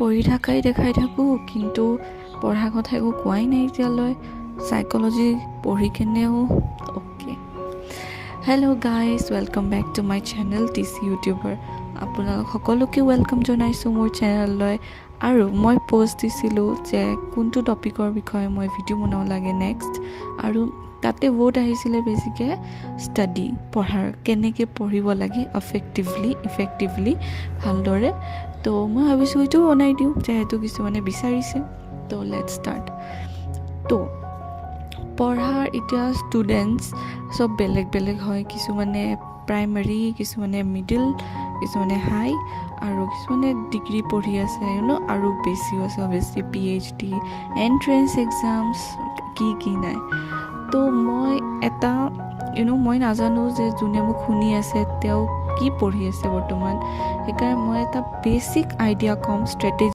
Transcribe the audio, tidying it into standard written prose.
পঢ়ি থাকাই দেখাই থাকোঁ, কিন্তু পঢ়া কথা একো কোৱাই নাই এতিয়ালৈ। সাইকোলজি পঢ়ি কেনেও okay. Hello' guys, welcome back to my channel teach YouTuber. আপোনালোক সকলোকে ৱেলকাম জনাইছোঁ মোৰ চেনেললৈ। আৰু মই পষ্ট দিছিলোঁ যে কোনটো টপিকৰ বিষয়ে মই ভিডিঅ' বনাব লাগে নেক্সট, আৰু তাতে ভোট আহিছিলে বেছিকৈ ষ্টাডি, পঢ়াৰ কেনেকৈ পঢ়িব লাগে ইফেক্টিভলি ভালদৰে। তো মই ভাবিছোঁ এইটো বনাই দিওঁ, যিহেতু কিছুমানে বিচাৰিছে। তো লেটছ ষ্টাৰ্ট। তো পঢ়াৰ এতিয়া ষ্টুডেণ্টছ চব বেলেগ বেলেগ হয়। কিছুমানে প্ৰাইমেৰী, কিছুমানে মিডিল, কিছুমানে হাই, আৰু কিছুমানে ডিগ্ৰী পঢ়ি আছে আৰু বেছিও আছে অভিয়াছলি PhD, এণ্ট্ৰেঞ্চ এক্সামছ, কি নাই। তো মই এটা মই নাজানো যে যোনে মোক শুনি আছে তেওঁ কি পঢ়ি আছে বৰ্তমান। সেইকাৰণে মই এটা বেছিক আইডিয়া ক'ম, ষ্ট্ৰেটেজি